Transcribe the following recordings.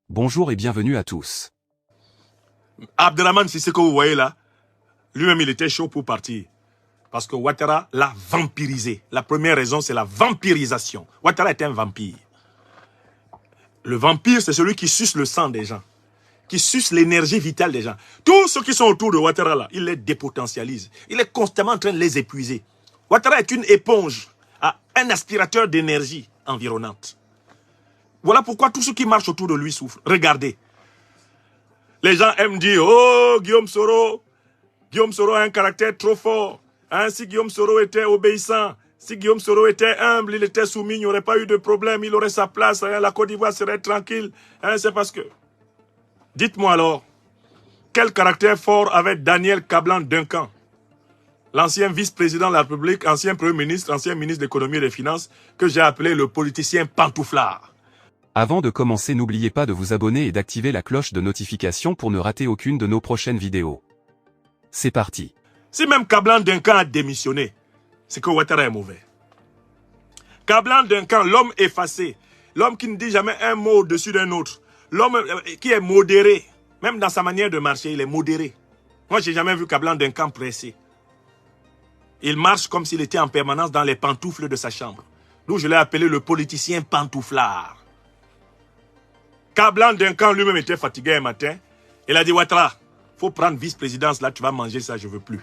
Bonjour et bienvenue à tous. Abderrahmane, c'est ce que vous voyez là. Lui-même, il était chaud pour partir. Parce que Ouattara l'a vampirisé. La première raison, c'est la vampirisation. Ouattara est un vampire. Le vampire, c'est celui qui suce le sang des gens, qui suce l'énergie vitale des gens. Tous ceux qui sont autour de Ouattara là, il les dépotentialise. Il est constamment en train de les épuiser. Ouattara est une éponge, un aspirateur d'énergie environnante. Voilà pourquoi tous ceux qui marchent autour de lui souffrent. Regardez. Les gens aiment dire, oh, Guillaume Soro a un caractère trop fort. Hein, si Guillaume Soro était obéissant, si Guillaume Soro était humble, il était soumis, il n'y aurait pas eu de problème, il aurait sa place, hein, la Côte d'Ivoire serait tranquille. Hein, c'est parce que... Dites-moi alors, quel caractère fort avait Daniel Kablan-Duncan, l'ancien vice-président de la République, ancien premier ministre, ancien ministre de l'économie et des finances, que j'ai appelé le politicien pantouflard. Avant de commencer, n'oubliez pas de vous abonner et d'activer la cloche de notification pour ne rater aucune de nos prochaines vidéos. C'est parti. Si même Kablan-Duncan a démissionné, c'est que Ouattara est mauvais. Kablan-Duncan, l'homme effacé, l'homme qui ne dit jamais un mot au-dessus d'un autre, l'homme qui est modéré, même dans sa manière de marcher, il est modéré. Moi, je n'ai jamais vu Kablan-Duncan pressé. Il marche comme s'il était en permanence dans les pantoufles de sa chambre. D'où je l'ai appelé le politicien pantouflard. Kablan-Duncan lui-même était fatigué un matin. Il a dit, Ouattara, il faut prendre vice-présidence, là tu vas manger ça, je ne veux plus.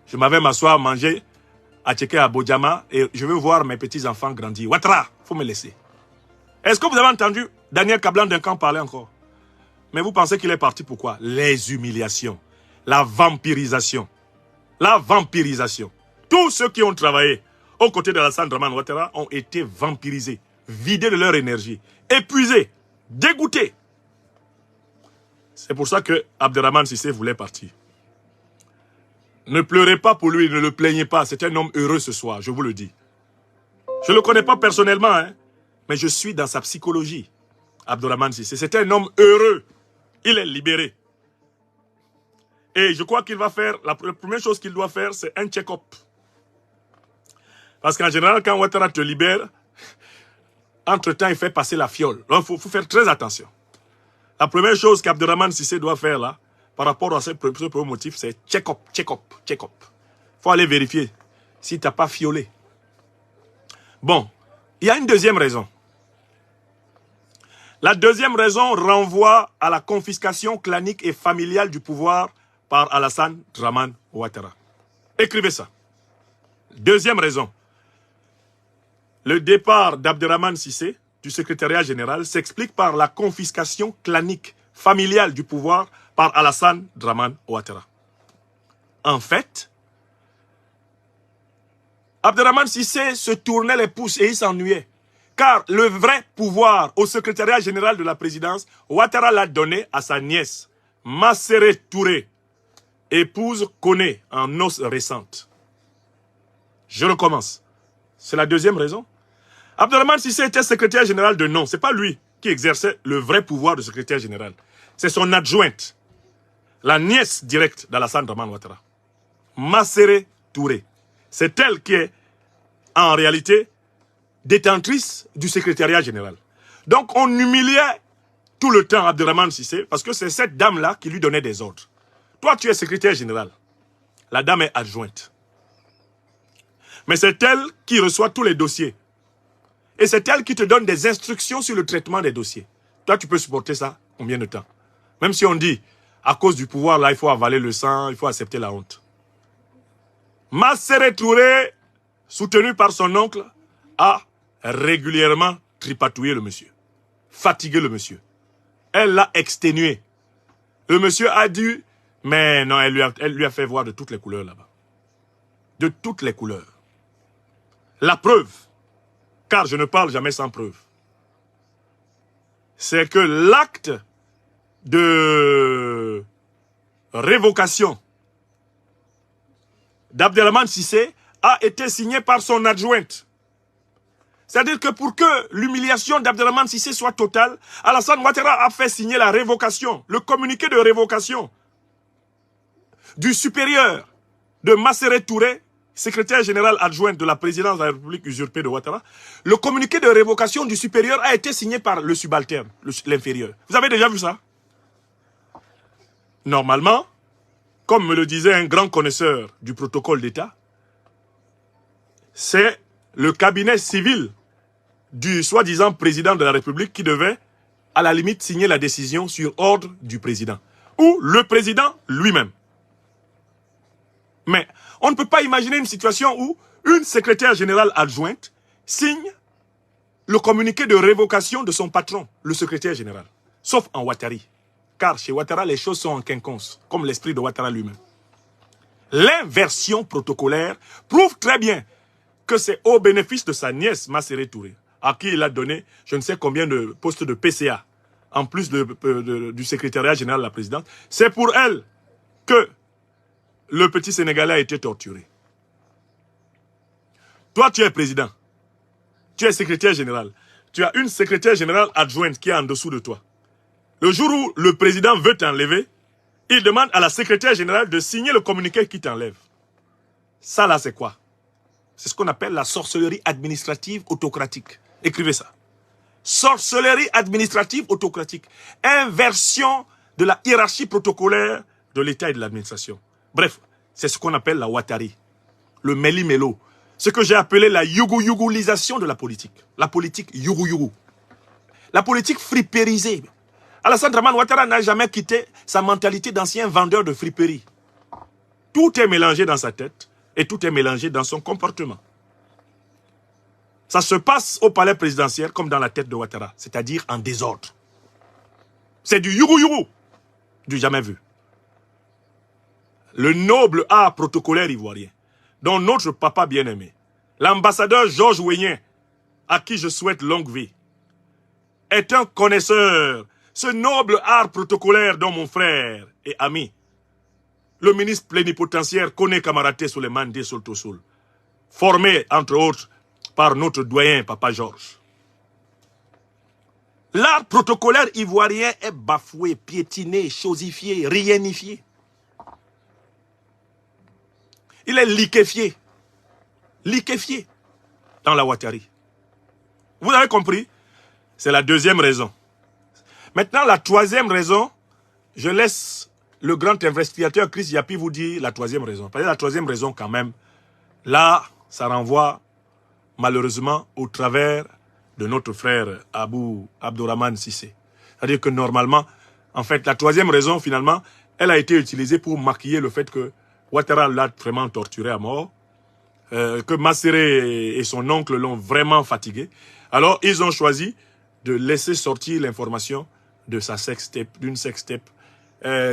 Je m'avais m'asseoir, manger, à checker à Bojama, et je veux voir mes petits-enfants grandir. Ouattara, il faut me laisser. Est-ce que vous avez entendu Daniel Kablan-Duncan parler encore? Mais vous pensez qu'il est parti pourquoi? Les humiliations, la vampirisation. La vampirisation. Tous ceux qui ont travaillé aux côtés de Alassane Dramane Ouattara ont été vampirisés, vidés de leur énergie, épuisés, dégoûtés. C'est pour ça que Abderrahmane Cissé voulait partir. Ne pleurez pas pour lui, ne le plaignez pas. C'est un homme heureux ce soir, je vous le dis. Je ne le connais pas personnellement, hein, mais je suis dans sa psychologie. Abderrahmane Cissé, c'est un homme heureux. Il est libéré. Et je crois qu'il va faire, la première chose qu'il doit faire, c'est un check-up. Parce qu'en général, quand Ouattara te libère, entre-temps, il fait passer la fiole. Donc, il faut faire très attention. La première chose qu'Abderrahmane Cissé doit faire là, par rapport à ce premier motif, c'est check-up, check-up, check-up. Il faut aller vérifier si tu n'as pas fiolé. Bon, il y a une deuxième raison. La deuxième raison renvoie à la confiscation clanique et familiale du pouvoir par Alassane Dramane Ouattara. Écrivez ça. Deuxième raison. Le départ d'Abderrahmane Cissé du secrétariat général s'explique par la confiscation clanique familiale du pouvoir par Alassane Dramane Ouattara. En fait, Abderrahmane Cissé se tournait les pouces et il s'ennuyait. Car le vrai pouvoir au secrétariat général de la présidence, Ouattara l'a donné à sa nièce, Masséré Touré, épouse Koné en noces récentes. Je recommence. C'est la deuxième raison. Abderrahmane Cissé était secrétaire général de nom. Ce n'est pas lui qui exerçait le vrai pouvoir de secrétaire général. C'est son adjointe, la nièce directe d'Alassane Dramane Ouattara, Masséré Touré. C'est elle qui est, en réalité, détentrice du secrétariat général. Donc, on humiliait tout le temps Abderrahmane Cissé parce que c'est cette dame-là qui lui donnait des ordres. Toi, tu es secrétaire général. La dame est adjointe. Mais c'est elle qui reçoit tous les dossiers. Et c'est elle qui te donne des instructions sur le traitement des dossiers. Toi, tu peux supporter ça combien de temps? Même si on dit, à cause du pouvoir, là, il faut avaler le sang, il faut accepter la honte. Masséré Touré, soutenu par son oncle, a régulièrement tripatouillé le monsieur. Fatigué le monsieur. Elle l'a exténué. Le monsieur a dit, mais non, elle lui a fait voir de toutes les couleurs là-bas. De toutes les couleurs. La preuve, car je ne parle jamais sans preuve, c'est que l'acte de révocation d'Abderrahmane Cissé a été signé par son adjointe. C'est-à-dire que pour que l'humiliation d'Abderrahmane Cissé soit totale, Alassane Ouattara a fait signer la révocation, le communiqué de révocation du supérieur de Masséré Touré secrétaire général adjoint de la présidence de la République usurpée de Ouattara, le communiqué de révocation du supérieur a été signé par le subalterne, l'inférieur. Vous avez déjà vu ça? Normalement, comme me le disait un grand connaisseur du protocole d'État, c'est le cabinet civil du soi-disant président de la République qui devait, à la limite, signer la décision sur ordre du président. Ou le président lui-même. Mais on ne peut pas imaginer une situation où une secrétaire générale adjointe signe le communiqué de révocation de son patron, le secrétaire général. Sauf en Ouattari. Car chez Ouattara, les choses sont en quinconce, comme l'esprit de Ouattara lui-même. L'inversion protocolaire prouve très bien que c'est au bénéfice de sa nièce, Masséré Touré, à qui il a donné je ne sais combien de postes de PCA, en plus du secrétariat général de la présidence. C'est pour elle que le petit Sénégalais a été torturé. Toi, tu es président. Tu es secrétaire général. Tu as une secrétaire générale adjointe qui est en dessous de toi. Le jour où le président veut t'enlever, il demande à la secrétaire générale de signer le communiqué qui t'enlève. Ça là, c'est quoi? C'est ce qu'on appelle la sorcellerie administrative autocratique. Écrivez ça. Sorcellerie administrative autocratique. Inversion de la hiérarchie protocolaire de l'État et de l'administration. Bref, c'est ce qu'on appelle la Ouattari. Le méli-mélo. Ce que j'ai appelé la yougou-yougoulisation de la politique. La politique yougou-yougou. La politique fripérisée. Alassane Dramane Ouattara n'a jamais quitté sa mentalité d'ancien vendeur de friperie. Tout est mélangé dans sa tête et tout est mélangé dans son comportement. Ça se passe au palais présidentiel comme dans la tête de Ouattara, c'est-à-dire en désordre. C'est du yougou-yougou, du jamais vu. Le noble art protocolaire ivoirien, dont notre papa bien-aimé, l'ambassadeur Georges Weyen, à qui je souhaite longue vie, est un connaisseur. Ce noble art protocolaire dont mon frère et ami, le ministre plénipotentiaire Koné Kamaraté Souleymane Dessolto Soul, formé entre autres par notre doyen Papa Georges. L'art protocolaire ivoirien est bafoué, piétiné, chosifié, rienifié. Il est liquéfié. Liquéfié dans la Ouattari. Vous avez compris? C'est la deuxième raison. Maintenant, la troisième raison, je laisse le grand investigateur Chris Yapi vous dire la troisième raison. Parce que la troisième raison, quand même, là, ça renvoie malheureusement au travers de notre frère Abdourahmane Cissé. C'est-à-dire que normalement, en fait, la troisième raison, finalement, elle a été utilisée pour maquiller le fait que Ouattara l'a vraiment torturé à mort, que Masséré et son oncle l'ont vraiment fatigué. Alors, ils ont choisi de laisser sortir l'information de sa sextape, d'une sextape.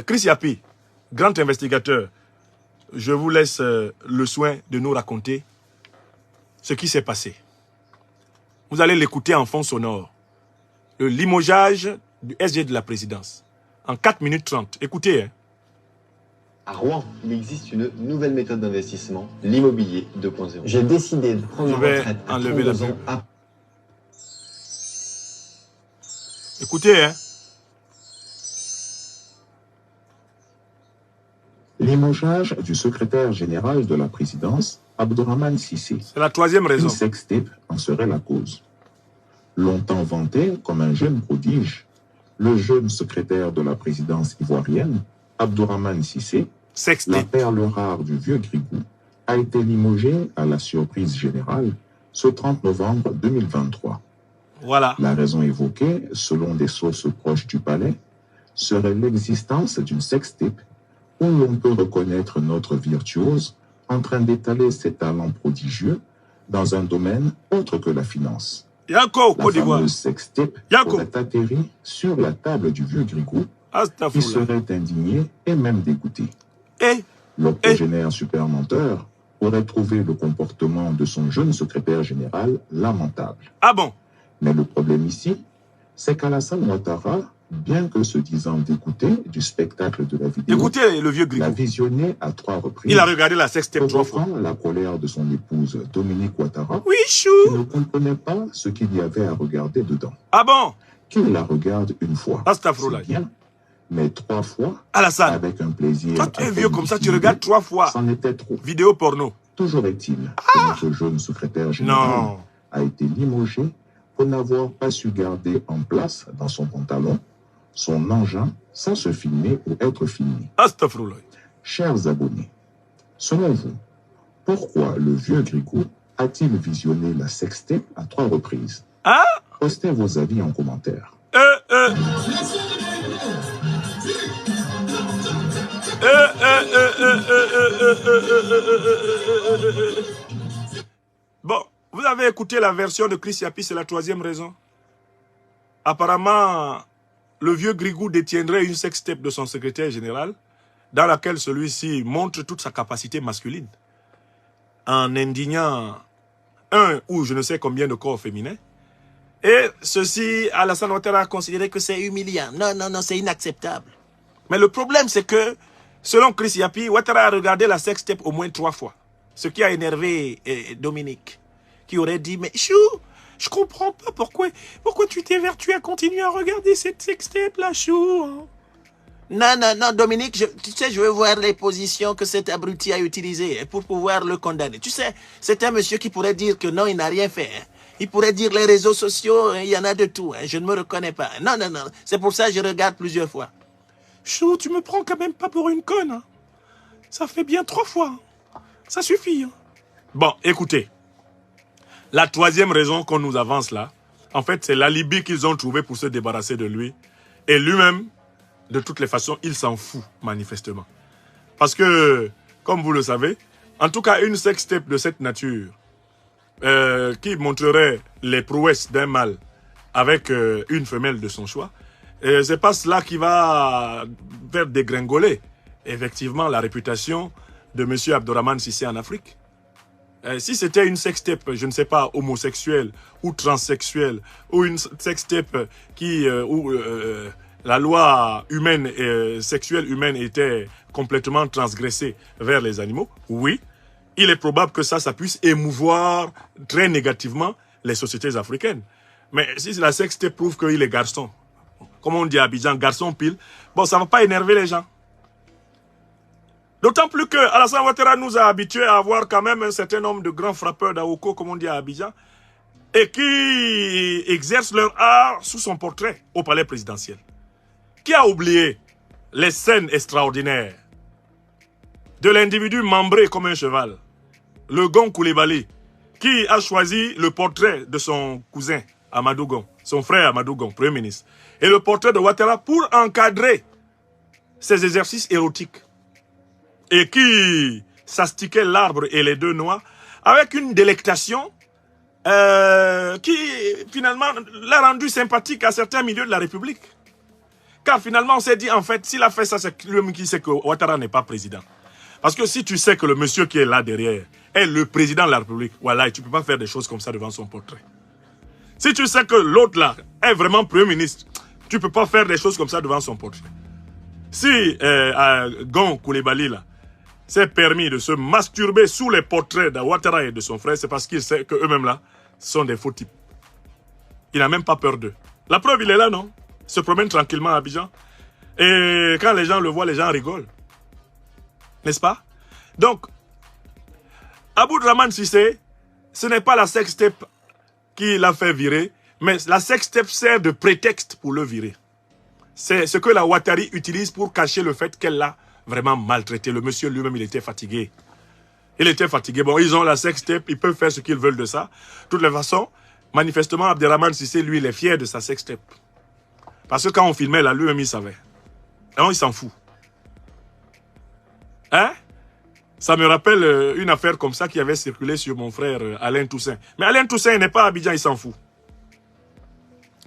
Chris Yapi, grand investigateur, je vous laisse le soin de nous raconter ce qui s'est passé. Vous allez l'écouter en fond sonore. Le limogeage du SG de la présidence. En 4 minutes 30. Écoutez. À Rouen, il existe une nouvelle méthode d'investissement, l'immobilier 2.0. J'ai décidé de prendre ma retraite à 32 ans. Écoutez, hein. Limogeage du secrétaire général de la présidence, Abdourahmane Cissé. C'est la troisième raison. Une sextape en serait la cause. Longtemps vanté comme un jeune prodige, le jeune secrétaire de la présidence ivoirienne, Abdourahmane Cissé, la perle rare du vieux Grigou, a été limogé à la surprise générale ce 30 novembre 2023. Voilà. La raison évoquée, selon des sources proches du palais, serait l'existence d'une sextape où l'on peut reconnaître notre virtuose en train d'étaler ses talents prodigieux dans un domaine autre que la finance. La fameuse sextape aurait atterri sur la table du vieux Grigou, qui serait indigné et même dégoûté. L'octogénaire supermenteur aurait trouvé le comportement de son jeune secrétaire général lamentable. Ah bon? Mais le problème ici, c'est qu'Alassane Ouattara, bien que se disant dégoûté du spectacle de la vidéo, écoutez le vieux Grigou, l'a visionné à 3 reprises. Il a regardé la sextape 3 fois. La colère de son épouse Dominique Ouattara, oui, chou, qui ne comprenait pas ce qu'il y avait à regarder dedans. Ah bon? Qu'il la regarde une fois, c'est bien, mais 3 fois, Alassane, avec un plaisir. toi tu es vieux comme ça, tu regardes 3 fois. C'en était trop. Vidéo porno. Toujours est-il que notre jeune secrétaire général a été limogé pour n'avoir pas su garder en place dans son pantalon son engin sans se filmer ou être filmé. Astaghfirullah. Chers abonnés, selon vous, pourquoi le vieux Grigou a-t-il visionné la sextape à 3 reprises? Postez vos avis en commentaire. Bon, vous avez écouté la version de Chris Yapi, c'est la 3e raison. Apparemment, le vieux Grigou détiendrait une sextape de son secrétaire général dans laquelle celui-ci montre toute sa capacité masculine en indignant un ou je ne sais combien de corps féminins. Et ceci, Alassane Ouattara a considéré que c'est humiliant. Non, non, non, c'est inacceptable. Mais le problème, c'est que, selon Chris Yapi, Ouattara a regardé la sextape au moins 3 fois. Ce qui a énervé Dominique, qui aurait dit, mais Chou, je comprends pas pourquoi tu t'évertues à continuer à regarder cette sextape là, Chou. Non, non, non, Dominique, tu sais, je veux voir les positions que cet abruti a utilisées pour pouvoir le condamner. Tu sais, c'est un monsieur qui pourrait dire que non, il n'a rien fait. Hein. Il pourrait dire les réseaux sociaux, il y en a de tout. Hein. Je ne me reconnais pas. Non, non, non. C'est pour ça que je regarde plusieurs fois. Chou, tu me prends quand même pas pour une conne. Hein. Ça fait bien 3 fois. Ça suffit. Hein. Bon, écoutez. La 3e raison qu'on nous avance là, en fait, c'est l'alibi qu'ils ont trouvé pour se débarrasser de lui. Et lui-même, de toutes les façons, il s'en fout, manifestement. Parce que, comme vous le savez, en tout cas, une sextape de cette nature, qui montrerait les prouesses d'un mâle avec une femelle de son choix, c'est pas cela qui va faire dégringoler, effectivement, la réputation de M. Abdourahmane Cissé en Afrique. Si c'était une sextape, je ne sais pas, homosexuelle ou transsexuelle, ou une sextape qui, où la loi humaine et sexuelle humaine était complètement transgressée vers les animaux, oui, il est probable que ça puisse émouvoir très négativement les sociétés africaines. Mais si la sextape prouve qu'il est garçon, comme on dit à Abidjan, garçon pile, bon, ça ne va pas énerver les gens. D'autant plus que Alassane Ouattara nous a habitués à avoir quand même un certain nombre de grands frappeurs d'Aoko, comme on dit à Abidjan, et qui exercent leur art sous son portrait au palais présidentiel. Qui a oublié les scènes extraordinaires de l'individu membré comme un cheval, le Gon Koulibaly, qui a choisi le portrait de son cousin Amadou Gon, son frère Amadou Gon, Premier ministre, et le portrait de Ouattara pour encadrer ses exercices érotiques, et qui s'astiquait l'arbre et les 2 noix avec une délectation qui finalement l'a rendu sympathique à certains milieux de la République. Car finalement on s'est dit en fait, s'il a fait ça, c'est lui qui sait que Ouattara n'est pas président. Parce que si tu sais que le monsieur qui est là derrière est le président de la République, voilà, et tu ne peux pas faire des choses comme ça devant son portrait. Si tu sais que l'autre là est vraiment Premier ministre, tu ne peux pas faire des choses comme ça devant son portrait. Si Gon Koulibaly là s'est permis de se masturber sous les portraits d'Ouattara et de son frère, c'est parce qu'il sait qu'eux-mêmes là sont des faux types. Il n'a même pas peur d'eux. La preuve, il est là, non? Il se promène tranquillement à Abidjan. Et quand les gens le voient, les gens rigolent. N'est-ce pas? Donc, Abdourahmane Cissé, ce n'est pas la sextape qui l'a fait virer, mais la sextape sert de prétexte pour le virer. C'est ce que la Ouattari utilise pour cacher le fait qu'elle l'a vraiment maltraité. Le monsieur lui-même, il était fatigué. Il était fatigué. Bon, ils ont la sextape, ils peuvent faire ce qu'ils veulent de ça. De toutes les façons, manifestement, Abdourahmane Cissé, lui, il est fier de sa sextape. Parce que quand on filmait là, lui-même, il savait. Non, il s'en fout. Hein? Ça me rappelle une affaire comme ça qui avait circulé sur mon frère Alain Toussaint. Mais Alain Toussaint n'est pas à Abidjan, il s'en fout.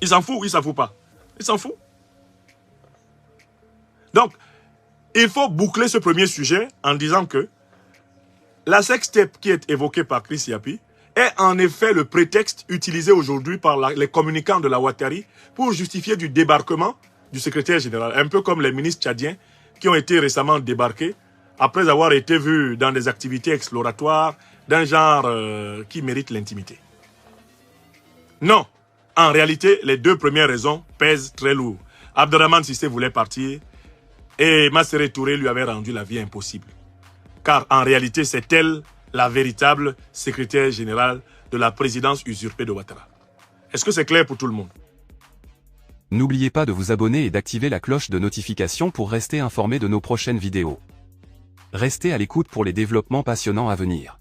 Il s'en fout ou il s'en fout pas? Il s'en fout. Donc, il faut boucler ce premier sujet en disant que la sextape qui est évoquée par Chris Yapi est en effet le prétexte utilisé aujourd'hui par les communicants de la Ouattari pour justifier du débarquement du secrétaire général. Un peu comme les ministres tchadiens qui ont été récemment débarqués après avoir été vus dans des activités exploratoires d'un genre qui mérite l'intimité. Non, en réalité, les 2 premières raisons pèsent très lourd. Abdourahmane Cissé voulait partir et Masséré Touré lui avait rendu la vie impossible. Car en réalité, c'est elle la véritable secrétaire générale de la présidence usurpée de Ouattara. Est-ce que c'est clair pour tout le monde? N'oubliez pas de vous abonner et d'activer la cloche de notification pour rester informé de nos prochaines vidéos. Restez à l'écoute pour les développements passionnants à venir.